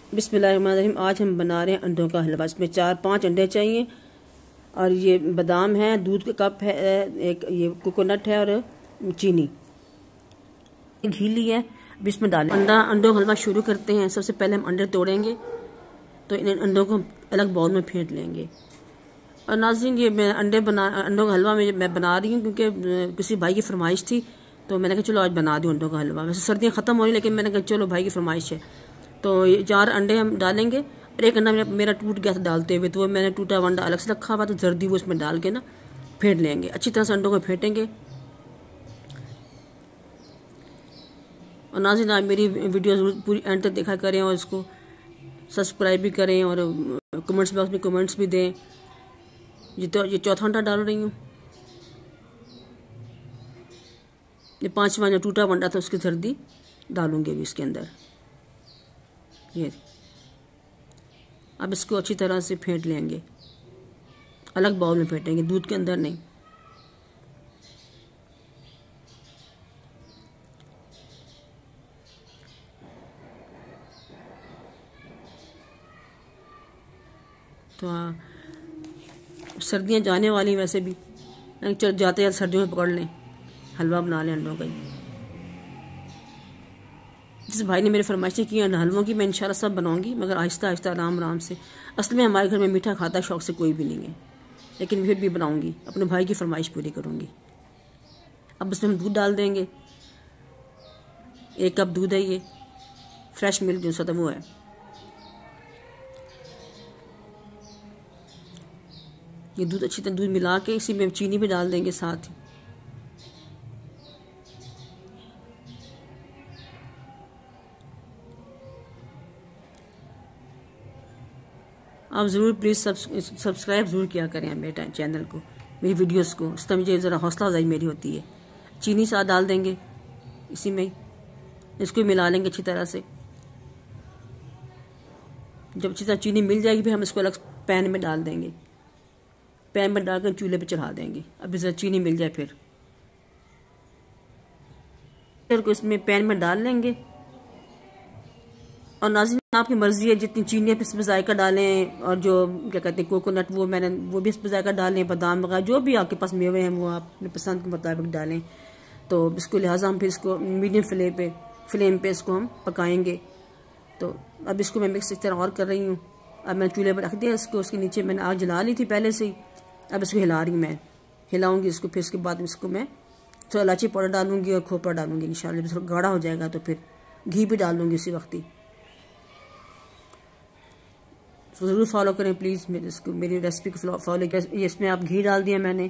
बिस्मिल्लाहिर्रहमानिर्रहीम। आज हम बना रहे हैं अंडों का हलवा। इसमें 4-5 अंडे चाहिए और ये बादाम है, दूध का कप है, एक ये कोकोनट है और चीनी, घी लिया है। अब इसमें डालें अंडों का हलवा शुरू करते हैं। सबसे पहले हम अंडे तोड़ेंगे तो इन अंडों को अलग बाउल में फेंट लेंगे। और नाज़रीन, ये मैं अंडों का हलवा मैं बना रही हूँ क्योंकि किसी भाई की फरमाइश थी, तो मैंने कहा चलो आज बना दूँ अंडों का हलवा। वैसे सर्दियाँ ख़त्म हो रही, लेकिन मैंने कहा चलो भाई की फरमाइश है। तो ये 4 अंडे हम डालेंगे और एक अंडा मेरा टूट गया था डालते हुए, तो वो मैंने टूटा हुआ अंडा अलग से रखा हुआ, तो जर्दी वो उसमें डाल के ना फेंट लेंगे। अच्छी तरह से अंडों को फेंटेंगे। और नाज़रीन, आप मेरी वीडियो जरूर पूरी एंड तक देखा करें और इसको सब्सक्राइब भी करें और कमेंट्स बॉक्स में कमेंट्स भी दें। ये चौथा अंडा डाल रही हूँ। ये 5वां जो टूटा अंडा था उसकी जर्दी डालूंगी अभी इसके अंदर। ये अब इसको अच्छी तरह से फेंट लेंगे, अलग बाउल में फेंटेंगे, दूध के अंदर नहीं। तो सर्दियाँ जाने वाली, वैसे भी चल जाते जाते सर्दियों में पकड़ लें, हलवा बना लें अंडों का ही। जिस भाई ने मेरी फरमाइशें की हलवों की, मैं इंशाल्लाह सब बनाऊंगी, मगर आहिस्ता आहिस्ता आराम आराम से। असल में हमारे घर में मीठा खाता शौक से कोई भी नहीं है, लेकिन फिर भी बनाऊंगी, अपने भाई की फरमाइश पूरी करूंगी। अब इसमें हम दूध डाल देंगे। 1 कप दूध है, ये फ्रेश मिल्क जो सा वो है। ये दूध अच्छी तरह दूध मिला के इसी में चीनी भी डाल देंगे साथ ही। आप ज़रूर प्लीज़ सब्सक्राइब ज़रूर किया करें मेरे चैनल को, मेरी वीडियोस को। इससे मुझे ज़रा हौसला अफजाई मेरी होती है। चीनी साथ डाल देंगे इसी में, इसको मिला लेंगे अच्छी तरह से। जब अच्छी तरह चीनी मिल जाएगी फिर हम इसको अलग पैन में डाल देंगे। पैन में डालकर चूल्हे पे चढ़ा देंगे। अब जरा चीनी मिल जाए फिर को इसमें पैन में डाल लेंगे। और नाज़रीन, आपकी मर्जी है जितनी चीनी आप इसमें जायका डालें, और जो क्या कहते हैं कोकोनट वो भी इसमें जायका डालें, बादाम वगैरह जो भी आपके पास मेवे हैं वो आप अपने पसंद के मुताबिक डालें। तो इसको लिहाजा हम फिर इसको मीडियम फ्लेम पे इसको हम पकाएंगे। तो अब इसको मैं मिक्स इस तरह और कर रही हूँ। अब मैं चूल्हे पर रख दिया इसको, उसके नीचे मैंने आग जला ली थी पहले से ही। अब इसको हिला रही हूँ, मैं हिलाऊंगी इसको। फिर इसके बाद इसको मैं थोड़ा इलायची पाउडर डालूंगी और खोपरा डालूंगी। इंशाल्लाह थोड़ा गाढ़ा हो जाएगा तो फिर घी भी डाल दूंगी उसी वक्त ही। तो ज़रूर फॉलो करें प्लीज़ मेरी रेसिपी को फॉलो करें। इसमें आप घी डाल दिया मैंने,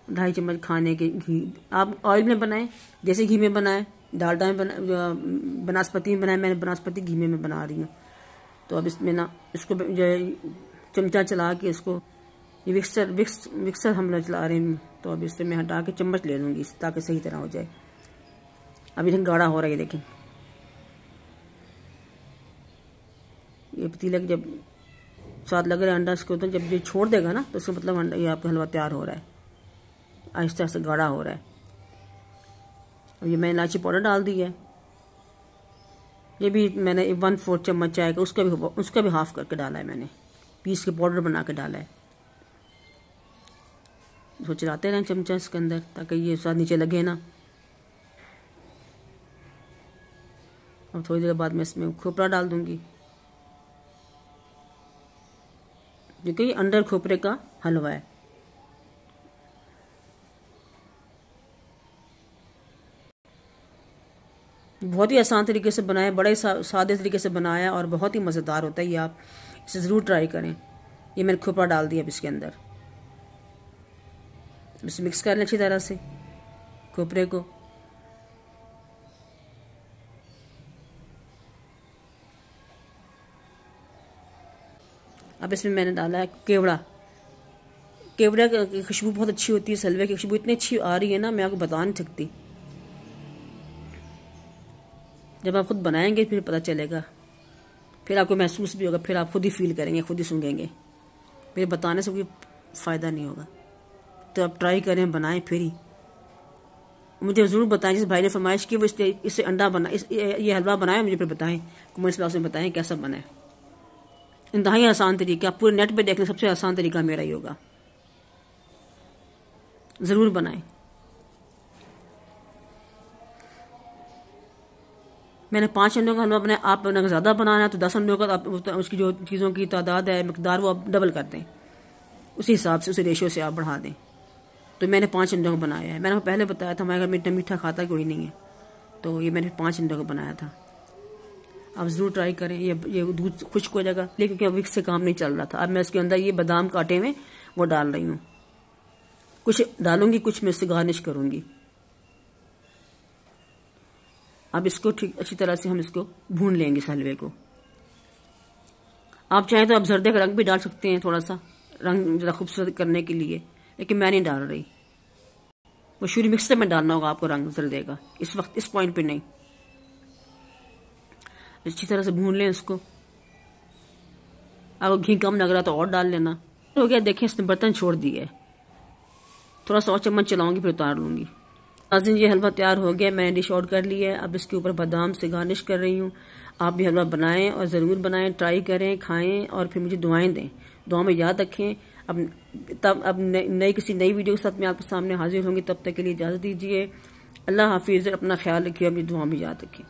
2.5 चम्मच खाने के घी। आप ऑयल में बनाएं, देसी घी में बनाएं, डालडा में बनास्पति में बनाएं। मैंने बनास्पति घी में बना रही हूँ। तो अब इसमें ना इसको चमचा चला के इसको, ये मिक्सर हम लोग चला रहे हैं, तो अब इससे मैं हटा के चम्मच ले लूँगी ताकि सही तरह हो जाए। अब इधर गाढ़ा हो रहा है, देखें। ये पतीला जब साथ लग रहा है अंडा इसको, तो जब ये छोड़ देगा ना तो इसका मतलब अंडा ये आपका हलवा तैयार हो रहा है, आहिस्ता आहिस्ता गाढ़ा हो रहा है। अब ये मैंने इलायची पाउडर डाल दी है। ये भी मैंने 1/4 चम्मच चाय का उसका भी हाफ करके डाला है, मैंने पीस के पाउडर बना के डाला है। इसको चलाते रहें चमचा इसके अंदर ताकि ये साथ नीचे लगे ना। और थोड़ी देर बाद मैं इसमें खोपरा डाल दूंगी, क्योंकि ये अंडर खोपरे का हलवा है। बहुत ही आसान तरीके से बनाया, बड़े सादे तरीके से बनाया और बहुत ही मज़ेदार होता है। ये आप इसे ज़रूर ट्राई करें। ये मैंने खोपरा डाल दिया अब इसके अंदर। इसे मिक्स कर लें अच्छी तरह से खोपरे को। अब इसमें मैंने डाला है केवड़ा की खुशबू बहुत अच्छी होती है। हलवे की खुशबू इतनी अच्छी आ रही है ना, मैं आपको बता नहीं सकती। जब आप खुद बनाएंगे फिर पता चलेगा, फिर आपको महसूस भी होगा, फिर आप खुद ही फील करेंगे, खुद ही सूंघेंगे। मेरे बताने से कोई फ़ायदा नहीं होगा। तो आप ट्राई करें, बनाएं फिर ही। मुझे ज़रूर बताएं, जिस भाई ने फरमाइश की वो इससे अंडा बना ये हलवा बनाया, मुझे फिर बताएं, कमेंट्स बॉक्स में बताएं कैसा बना है। इंतहाई आसान तरीका, आप पूरे नेट पे देख लें, सबसे आसान तरीका मेरा ही होगा। ज़रूर बनाएं। मैंने 5 अंडों का हलवा बनाया, आप अगर ज़्यादा बनाना है तो 10 अंडों का, आप उसकी जो चीज़ों की तादाद है, मकदार, वो आप डबल कर दें, उसी हिसाब से, उसी रेशो से आप बढ़ा दें। तो मैंने 5 अंडों का बनाया है। मैंने पहले बताया था हमारे घर में इतना मीठा खाता कोई नहीं है, तो ये मैंने 5 अंडों का बनाया था। आप ज़रूर ट्राई करें। ये दूध खुश्क हो जाएगा, लेकिन क्या विक्स से काम नहीं चल रहा था। अब मैं इसके अंदर ये बादाम काटे हुए वो डाल रही हूँ, कुछ डालूंगी, कुछ मैं इससे गार्निश करूँगी। अब इसको ठीक अच्छी तरह से हम इसको भून लेंगे इस हलवे को। आप चाहें तो आप जर्दे का रंग भी डाल सकते हैं, थोड़ा सा रंग ज़रा खूबसूरत करने के लिए, लेकिन मैं नहीं डाल रही। वो शुरू मिक्सर में डालना होगा आपको रंग जर्दे का, इस वक्त इस पॉइंट पे नहीं। अच्छी तरह से भून लें इसको। आपको घी कम लग रहा तो और डाल लेना। हो गया, देखें इसने बर्तन छोड़ दिया है। थोड़ा सा और चम्मच चलाऊंगी फिर उतार लूंगी। नाज़रीन, ये हलवा तैयार हो गया, मैंने डिश आउट कर लिया है। अब इसके ऊपर बादाम से गार्निश कर रही हूँ। आप भी हलवा बनाएं और ज़रूर बनाएं, ट्राई करें, खाएं और फिर मुझे दुआएं दें। दुआ में याद रखें। अब नई किसी नई वीडियो के साथ मैं आपके सामने हाजिर होंगी। तब तक के लिए इजाज़त दीजिए। अल्लाह हाफिज़। अपना ख्याल रखिए, अपनी दुआ में याद रखें।